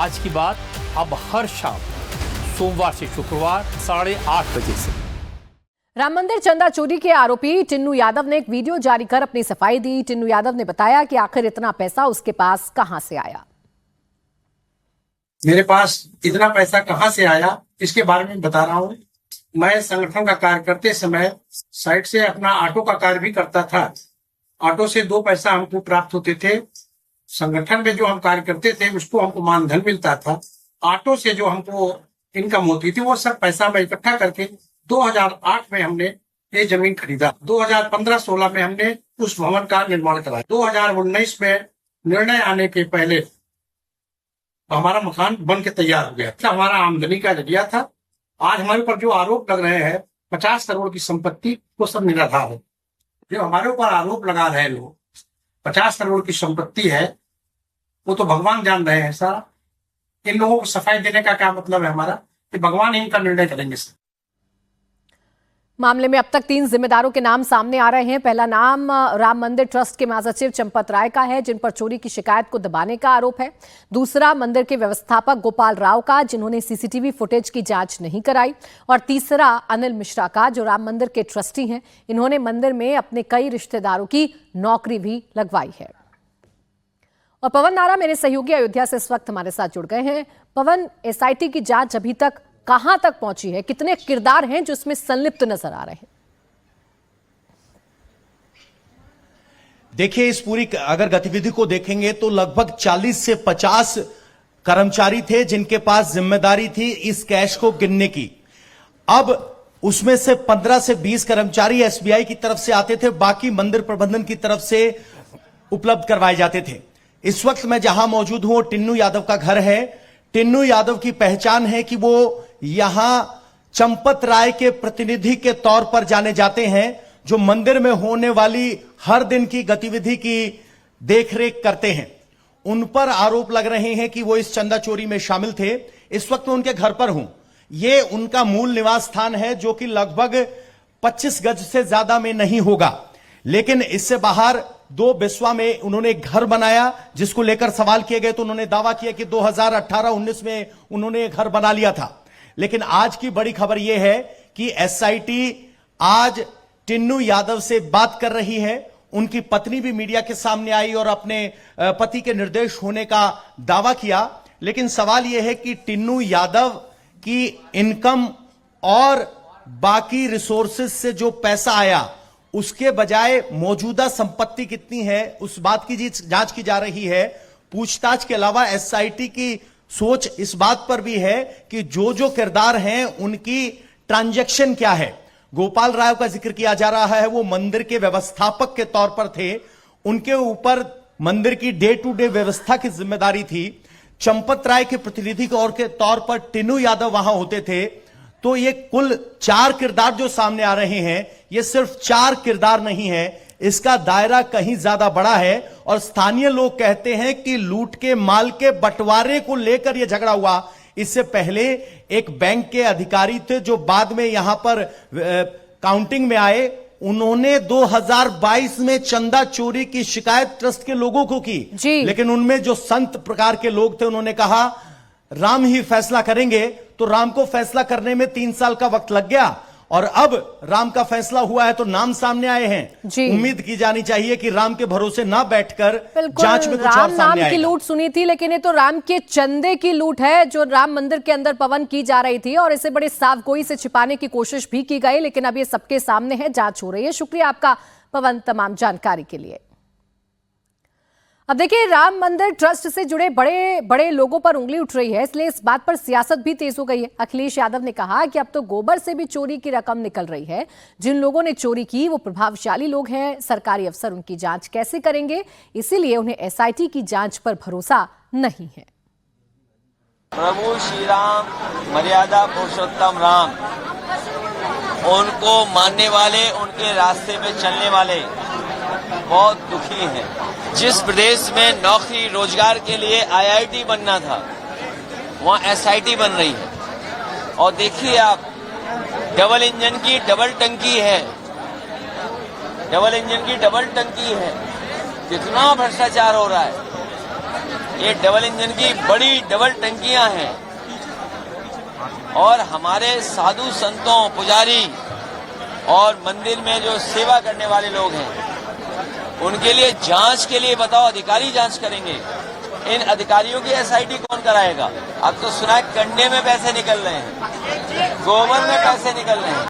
आज की बात अब हर शाम सोमवार से शुक्रवार 8:30 बजे से। राम मंदिर चंदा चोरी के आरोपी टिन्नू यादव ने एक वीडियो जारी कर अपनी सफाई दी। टिन्नू यादव ने बताया कि आखिर इतना पैसा उसके पास कहां से आया। मेरे पास इतना पैसा कहां से आया इसके बारे में बता रहा हूं। मैं संगठन का कार्य करते समय साइड से अपना ऑटो का कार्य भी करता था। ऑटो से 2 पैसा हमको प्राप्त होते थे। संगठन में जो हम कार्य करते थे उसको हमको मानधन मिलता था। ऑटो से जो हमको इनकम होती थी वो सब पैसा मैं इकट्ठा करके 2008 में हमने ये जमीन खरीदा। 2015-16 में हमने उस भवन का निर्माण कराया। 2019 में निर्णय आने के पहले हमारा मकान बन के तैयार हो गया था। हमारा आमदनी का जरिया था। आज हमारे ऊपर जो आरोप लग रहे हैं 50 करोड़ की संपत्ति, वो सब निराधार है। जो हमारे ऊपर आरोप लगा रहे हैं लोग 50 करोड़ की संपत्ति है, वो तो भगवान जान रहे हैं सारा। इन लोगों को सफाई देने का क्या मतलब है हमारा, कि भगवान इनका निर्णय करेंगे। मामले में अब तक 3 जिम्मेदारों के नाम सामने आ रहे हैं। पहला नाम राम मंदिर ट्रस्ट के महासचिव चंपत राय का है, जिन पर चोरी की शिकायत को दबाने का आरोप है। दूसरा मंदिर के व्यवस्थापक गोपाल राव का, जिन्होंने सीसीटीवी फुटेज की जांच नहीं कराई। और तीसरा अनिल मिश्रा का, जो राम मंदिर के ट्रस्टी हैं। इन्होंने मंदिर में अपने कई रिश्तेदारों की नौकरी भी लगवाई है। और पवन नारा मेरे सहयोगी अयोध्या से इस वक्त हमारे साथ जुड़ गए हैं। पवन, एसआईटी की जांच अभी तक कहां तक पहुंची है? कितने किरदार हैं जो इसमें संलिप्त नजर आ रहे हैं? देखिए, इस पूरी अगर गतिविधि को देखेंगे तो लगभग 40 से 50 कर्मचारी थे जिनके पास जिम्मेदारी थी इस कैश को गिनने की। अब उसमें से 15 से 20 कर्मचारी एसबीआई की तरफ से आते थे, बाकी मंदिर प्रबंधन की तरफ से उपलब्ध करवाए जाते थे। इस वक्त मैं जहां मौजूद हूं टिन्नू यादव का घर है। टिन्नू यादव की पहचान है कि वो यहां चंपत राय के प्रतिनिधि के तौर पर जाने जाते हैं, जो मंदिर में होने वाली हर दिन की गतिविधि की देखरेख करते हैं। उन पर आरोप लग रहे हैं कि वो इस चंदा चोरी में शामिल थे। इस वक्त मैं उनके घर पर हूं। ये उनका मूल निवास स्थान है, जो कि लगभग 25 गज से ज्यादा में नहीं होगा, लेकिन इससे बाहर 2 बिस्वा में उन्होंने एक घर बनाया, जिसको लेकर सवाल किए गए तो उन्होंने दावा किया कि 2018-19 में उन्होंने एक घर बना लिया था। लेकिन आज की बड़ी खबर यह है कि एसआईटी आज टिन्नू यादव से बात कर रही है। उनकी पत्नी भी मीडिया के सामने आई और अपने पति के निर्देश होने का दावा किया। लेकिन सवाल यह है कि टिन्नू यादव की इनकम और बाकी रिसोर्सेज से जो पैसा आया, उसके बजाय मौजूदा संपत्ति कितनी है, उस बात की जांच की जा रही है। पूछताछ के अलावा एसआईटी की सोच इस बात पर भी है कि जो किरदार हैं उनकी ट्रांजैक्शन क्या है। गोपाल राव का जिक्र किया जा रहा है, वो मंदिर के व्यवस्थापक के तौर पर थे। उनके ऊपर मंदिर की डे टू डे व्यवस्था की जिम्मेदारी थी। चंपत राय के प्रतिनिधि के तौर पर टिन्नू यादव वहां होते थे। तो ये कुल 4 किरदार जो सामने आ रहे हैं, ये सिर्फ 4 किरदार नहीं है, इसका दायरा कहीं ज्यादा बड़ा है। और स्थानीय लोग कहते हैं कि लूट के माल के बंटवारे को लेकर यह झगड़ा हुआ। इससे पहले एक बैंक के अधिकारी थे जो बाद में यहां पर काउंटिंग में आए। उन्होंने 2022 में चंदा चोरी की शिकायत ट्रस्ट के लोगों को की, लेकिन उनमें जो संत प्रकार के लोग थे उन्होंने कहा राम ही फैसला करेंगे। तो राम को फैसला करने में 3 साल का वक्त लग गया और अब राम का फैसला हुआ है तो नाम सामने आए हैं। उम्मीद की जानी चाहिए कि राम के भरोसे ना बैठकर जांच में कुछ और सामने आएगा। राम की लूट सुनी थी, लेकिन ये तो राम के चंदे की लूट है जो राम मंदिर के अंदर पवन की जा रही थी, और इसे बड़े साफगोई से छिपाने की कोशिश भी की गई। लेकिन अब ये सबके सामने है, जांच हो रही है। शुक्रिया आपका पवन, तमाम जानकारी के लिए। अब देखिए, राम मंदिर ट्रस्ट से जुड़े बड़े बड़े लोगों पर उंगली उठ रही है, इसलिए इस बात पर सियासत भी तेज हो गई है। अखिलेश यादव ने कहा कि अब तो गोबर से भी चोरी की रकम निकल रही है। जिन लोगों ने चोरी की वो प्रभावशाली लोग हैं। सरकारी अफसर उनकी जांच कैसे करेंगे, इसीलिए उन्हें एसआईटी की जांच पर भरोसा नहीं है। प्रभु श्री राम, मर्यादा पुरुषोत्तम राम, उनको मानने वाले, उनके रास्ते पे चलने वाले बहुत दुखी हैं। जिस प्रदेश में नौकरी रोजगार के लिए आईआईटी बनना था, वहाँ एसआईटी बन रही है। और देखिए आप, डबल इंजन की डबल टंकी है, डबल इंजन की डबल टंकी है। कितना भ्रष्टाचार हो रहा है। ये डबल इंजन की बड़ी डबल टंकियां हैं और हमारे साधु संतों, पुजारी और मंदिर में जो सेवा करने वाले लोग हैं उनके लिए जांच के लिए बताओ, अधिकारी जांच करेंगे। इन अधिकारियों की एसआईटी कौन कराएगा? अब तो सुना है कंडे में पैसे निकल रहे हैं, गोबर में पैसे निकल रहे हैं।